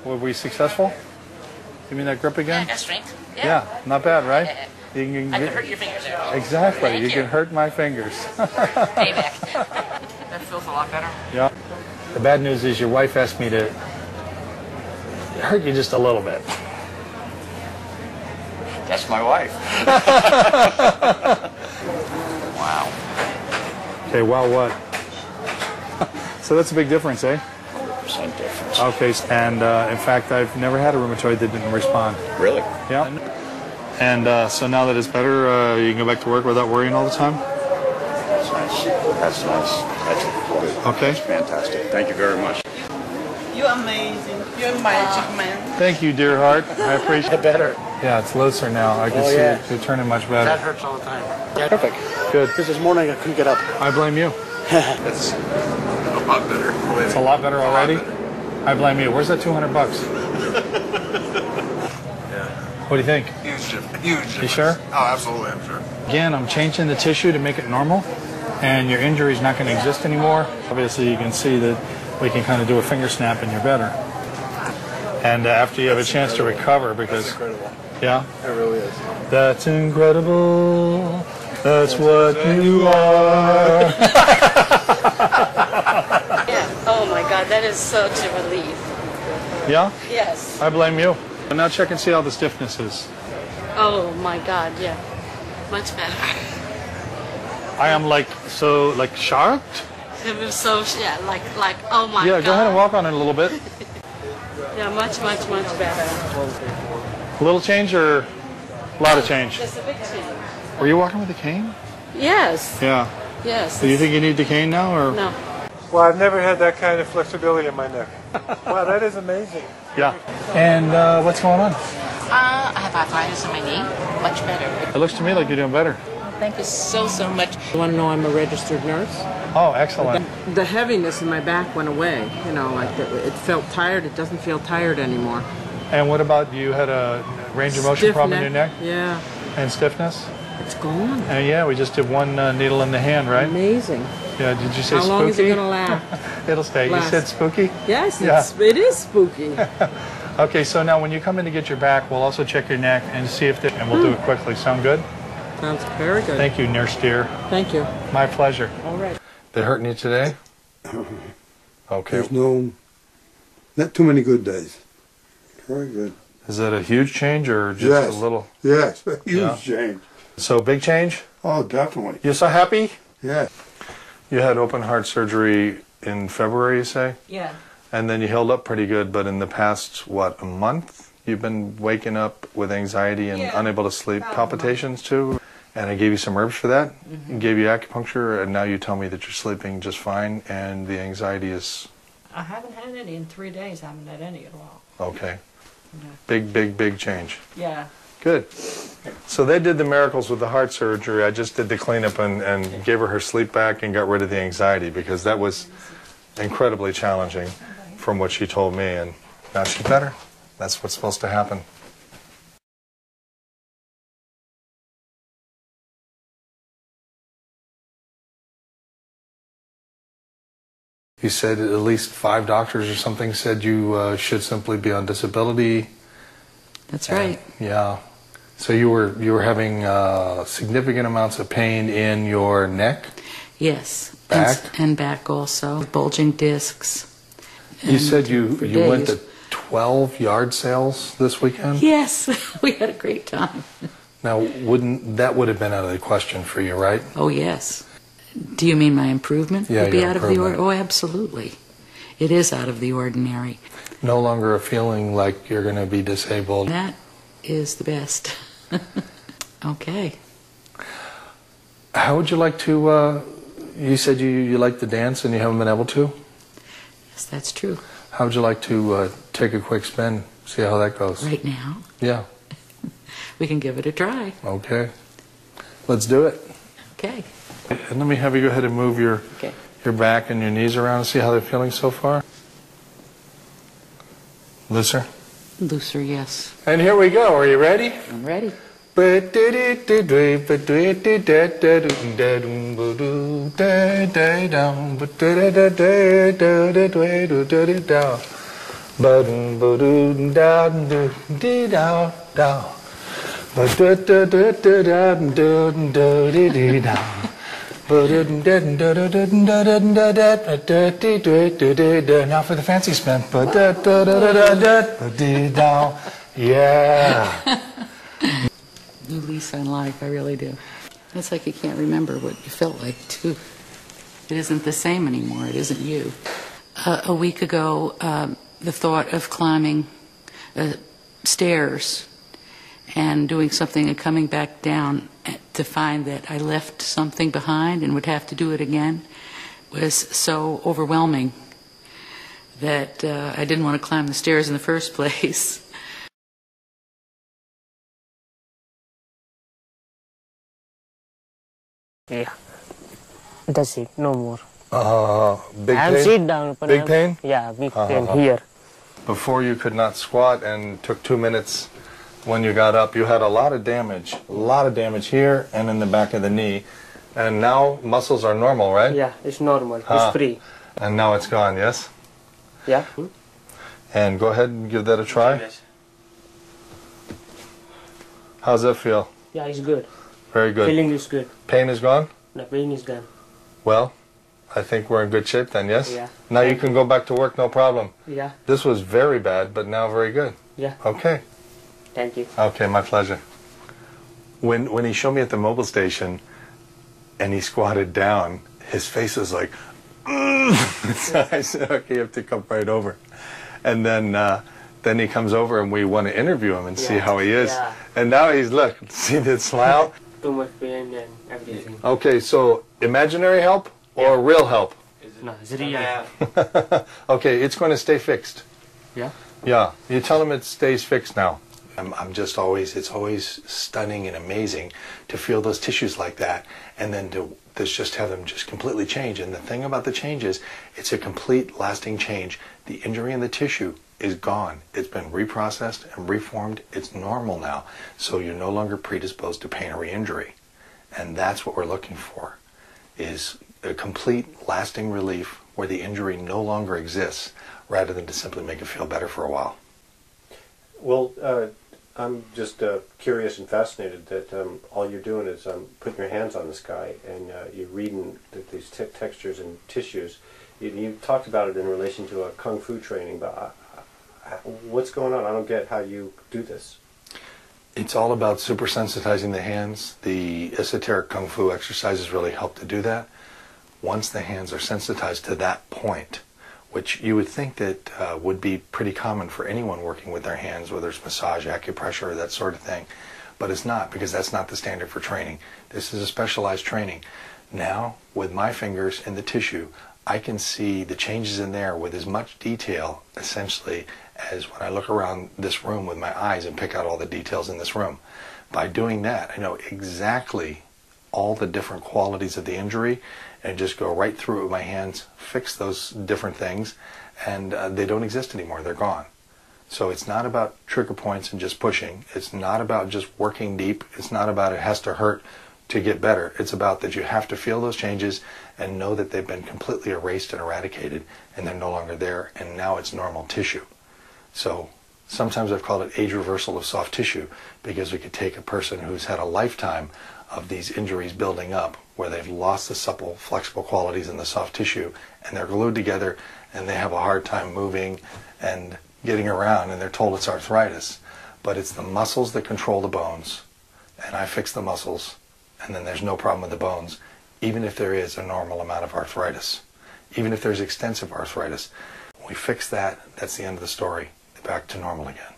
Were we successful? Give me that grip Yeah, I again? got strength. Yeah, not bad, right? You I can hurt your fingers there. Exactly, Thank you you. can hurt my fingers. Payback. That feels a lot better. Yeah. The bad news is your wife asked me to hurt you just a little bit. That's my wife. Wow. Okay, well, what? So that's a big difference, eh? 100% difference. Okay, and in fact, I've never had a rheumatoid that didn't respond. Really? Yeah. And so now that it's better, you can go back to work without worrying all the time? That's nice. That's nice. That's good. Okay. That's fantastic. Thank you very much. You're amazing. You're magic, man. Thank you, dear heart. I appreciate it. Better. Yeah, it's looser now. I can see it turning much better. That hurts all the time. Yeah. Perfect. Good. Because this morning I couldn't get up. I blame you. It's a lot better. It's a lot better already? I blame you. Where's that 200 bucks? What do you think? Huge difference. Huge difference. You sure? Oh, absolutely, I'm sure. Again, I'm changing the tissue to make it normal, and your injury is not going to exist anymore. Obviously, you can see that we can kind of do a finger snap and you're better. And after you have a chance to recover, because... That's incredible. Yeah? It really is. That's incredible. That's what you are. Yeah. Oh my God, that is such a relief. Yeah? Yes. I blame you. And now check and see how the stiffness is. Oh my God, yeah. Much better. I am like shocked. It was so, yeah, like, oh my God. Yeah, go ahead and walk on it a little bit. Yeah, much better. A little change or a lot of change? Just a big change. Were you walking with a cane? Yes. Yeah. Yes. Do you think you need the cane now, or? No. Well, I've never had that kind of flexibility in my neck. Wow, that is amazing. Yeah. And what's going on? I have arthritis in my knee. Much better. It looks to me like you're doing better. Thank you so much. You want to know I'm a registered nurse? Oh, excellent. The heaviness in my back went away. You know, like it felt tired. It doesn't feel tired anymore. And what about you had a range of motion Stiff problem in your neck? Yeah. And stiffness? It's gone. And yeah, we just did one needle in the hand, right? Amazing. Yeah, did you say How spooky? long is it going to last? It'll stay. Last. You said spooky? Yes, Yeah. it is spooky. Okay, so now when you come in to get your back, we'll also check your neck and see if and we'll do it quickly. Sound good? Sounds very good. Thank you, nurse dear. Thank you. My pleasure. All right. They hurting you today? Okay. There's not too many good days. Very good. Is that a huge change or just Yes. a little? Yes, a huge Yeah. change. So big change? Oh, definitely. You so happy? Yeah. You had open heart surgery in February, you say? Yeah. And then you held up pretty good, but in the past, what, a month? You've been waking up with anxiety and unable to sleep, palpitations too? And I gave you some herbs for that, and gave you acupuncture, and now you tell me that you're sleeping just fine, and the anxiety is... I haven't had any in 3 days. I haven't had any at all. Okay. Big change. Yeah. Good. So they did the miracles with the heart surgery. I just did the cleanup and gave her sleep back and got rid of the anxiety, because that was incredibly challenging from what she told me, and now she's better. That's what's supposed to happen. You said at least 5 doctors or something said you should simply be on disability. That's right. Yeah. So you were having significant amounts of pain in your neck? Yes. Back? And back also. Bulging discs. You said you went days. to 12 yard sales this weekend? Yes. We had a great time. Now, that would have been out of the question for you, right? Oh, yes. Do you mean my improvement? Yeah, would be your out of the improvement. Oh, absolutely. It is out of the ordinary. No longer a feeling like you're going to be disabled. That is the best. Okay. How would you like to, you said you like to dance and you haven't been able to? Yes, that's true. How would you like to take a quick spin, see how that goes? Right now? Yeah. We can give it a try. Okay. Let's do it. Okay. And let me have you go ahead and move your back and your knees around and see how they're feeling so far. Looser? Looser, yes. And here we go. Are you ready? I'm ready. Now for the fancy spin. Yeah. New lease on life, I really do. It's like you can't remember what you felt like, too. It isn't the same anymore. It isn't you. A week ago, the thought of climbing stairs and doing something and coming back down to find that I left something behind and would have to do it again was so overwhelming that I didn't want to climb the stairs in the first place. Yeah. That's it. No more. Big I'm pain? sit down. But Big pain? Yeah, big pain here. Before you could not squat and took 2 minutes when you got up, you had a lot of damage. A lot of damage here and in the back of the knee. And now muscles are normal, right? Yeah, it's normal. It's free. And now it's gone, yes? Yeah. And go ahead and give that a try. How's that feel? Yeah, it's good. Very good. Feeling is good. Pain is gone? The pain is gone. Well, I think we're in good shape then, yes? Yeah. Now you can go back to work, no problem. Yeah. This was very bad, but now very good. Yeah. Okay. Thank you. Okay, my pleasure. When he showed me at the mobile station and he squatted down, his face was like, so I said, okay, you have to come right over. And then he comes over and we want to interview him and see how he is. Yeah. And now he's, look, see that smile? Too much pain and everything. Okay, so imaginary help or real help? No, it's real. Okay, it's going to stay fixed. Yeah. Yeah, you tell him it stays fixed now. I'm just always, it's always stunning and amazing to feel those tissues like that and then to just have them just completely change. And the thing about the change is it's a complete lasting change. The injury in the tissue is gone. It's been reprocessed and reformed. It's normal now. So you're no longer predisposed to pain or re-injury. And that's what we're looking for, is a complete lasting relief where the injury no longer exists rather than to simply make it feel better for a while. Well, I'm just curious and fascinated that all you're doing is putting your hands on this guy and you're reading these textures and tissues. You talked about it in relation to a kung fu training, but what's going on? I don't get how you do this. It's all about super sensitizing the hands. The esoteric kung fu exercises really help to do that. Once the hands are sensitized to that point, which you would think that would be pretty common for anyone working with their hands, whether it's massage, acupressure, that sort of thing. But it's not, because that's not the standard for training. This is a specialized training. Now, with my fingers in the tissue, I can see the changes in there with as much detail, essentially, as when I look around this room with my eyes and pick out all the details in this room. By doing that, I know exactly all the different qualities of the injury and just go right through it with my hands, fix those different things, and they don't exist anymore. They're gone. So it's not about trigger points and just pushing. It's not about just working deep. It's not about it has to hurt to get better. It's about that you have to feel those changes and know that they've been completely erased and eradicated and they're no longer there, and now it's normal tissue. So sometimes I've called it age reversal of soft tissue, because we could take a person who's had a lifetime of these injuries building up where they've lost the supple, flexible qualities in the soft tissue and they're glued together and they have a hard time moving and getting around, and they're told it's arthritis. But it's the muscles that control the bones, and I fix the muscles, and then there's no problem with the bones, even if there is a normal amount of arthritis, even if there's extensive arthritis. When we fix that, that's the end of the story. Back to normal again.